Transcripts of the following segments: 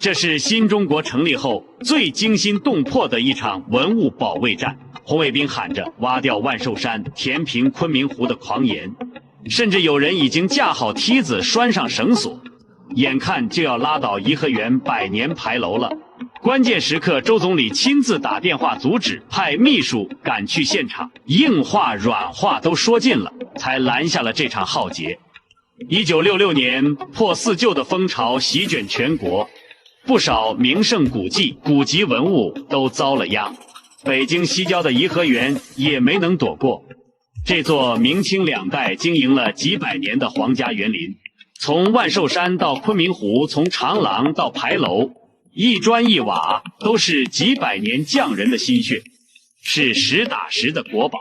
這是新中國成立後最驚心動魄的一場文物保衛戰。紅衛兵喊着挖掉萬壽山、填平昆明湖的狂言，甚至有人已經架好梯子、拴上繩索，眼看就要拉倒颐和園100年牌楼了。關鍵时刻，周總理親自打電話阻止，派秘書趕去現場，硬話軟話都說盡了，才攔下了這場浩劫。1966年，破四舊的風潮席捲全國，不少名勝古蹟、古籍文物都遭了殃。北京西郊的颐和園也沒能躲過。這座明清2代經營了幾百年的皇家園林，從萬壽山到昆明湖，從長廊到牌樓，一磚一瓦都是幾百年匠人的心血，是實打實的國寶。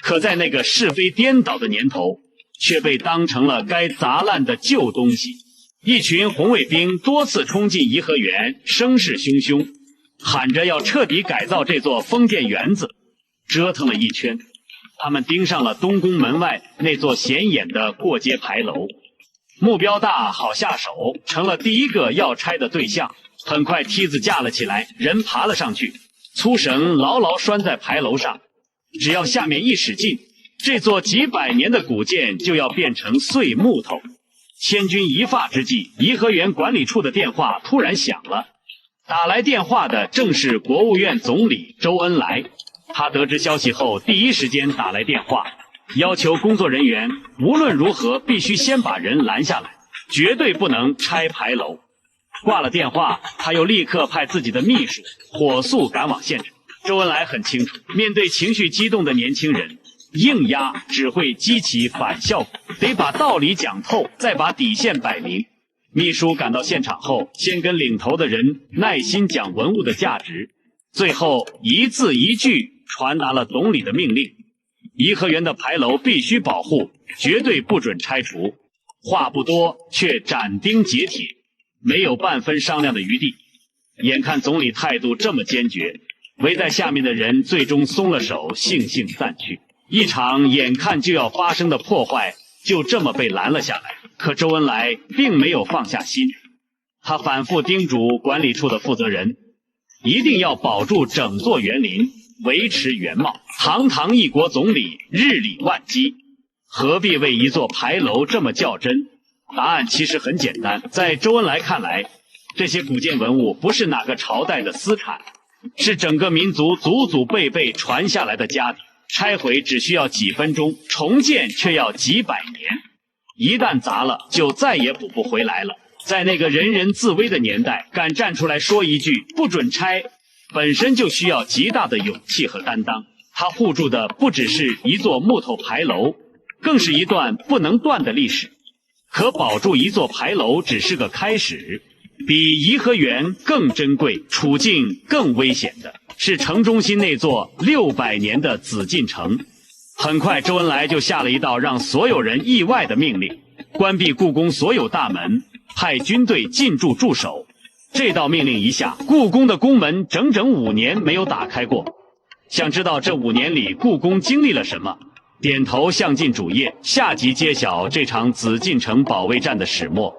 可在那個是非顛倒的年頭，卻被當成了該砸爛的舊東西。一群紅衛兵多次衝進颐和園，聲勢洶洶，喊着要徹底改造這座封建園子。折騰了一圈，他們盯上了東宮門外那座顯眼的過街牌樓，目標大，好下手，成了第一個要拆的对象。很快梯子架了起來，人爬了上去，粗繩牢牢拴在牌楼上，只要下面一使劲，這座幾百年的古建就要變成碎木頭。千鈞一髮之際，颐和園管理處的電話突然響了。打來電話的正是國務院總理周恩來。他得知消息後，第一時間打來電話，要求工作人員無論如何必須先把人攔下來，絕對不能拆牌樓。掛了電話，他又立刻派自己的秘書火速趕往現場。周恩来很清楚，面對情緒激動的年輕人，硬壓只會激起反效果，得把道理講透，再把底線擺明。秘書趕到現場後，先跟領頭的人耐心講文物的價值，最後一字一句傳達了總理的命令：颐和園的牌樓必須保護，絕對不准拆除。話不多，卻斬釘截鐵，沒有半分商量的餘地。眼看總理態度這麼堅決，圍在下面的人最終鬆了手，悻悻散去。一場眼看就要發生的破壞就這麼被攔了下來。可周恩來並沒有放下心，他反復叮囑管理處的負責人，一定要保住整座園林，維持原貌。堂堂一國總理，日理萬機，何必為一座牌樓這麼較真？答案其實很簡單，在周恩來看來，這些古建文物不是哪個朝代的私產，是整個民族祖祖輩輩傳下來的家底。拆毀只需要幾分鐘，重建卻要幾百年。一旦砸了，就再也補不回來了。在那個人人自危的年代，敢站出來說一句不准拆，本身就需要極大的勇氣和擔當。他護住的不只是一座木頭牌樓，更是一段不能斷的歷史。可保住一座牌樓只是個開始，比颐和園更珍貴、處境更危險的是城中心那座600年的紫禁城。很快，周恩来就下了一道讓所有人意外的命令：關閉故宮所有大門，派軍隊进駐駐守。這道命令一下，故宮的宮門整整5年沒有打開過。想知道這5年裡故宮經歷了什麼？點頭向進主頁，下集揭曉這場紫禁城保衛戰的始末。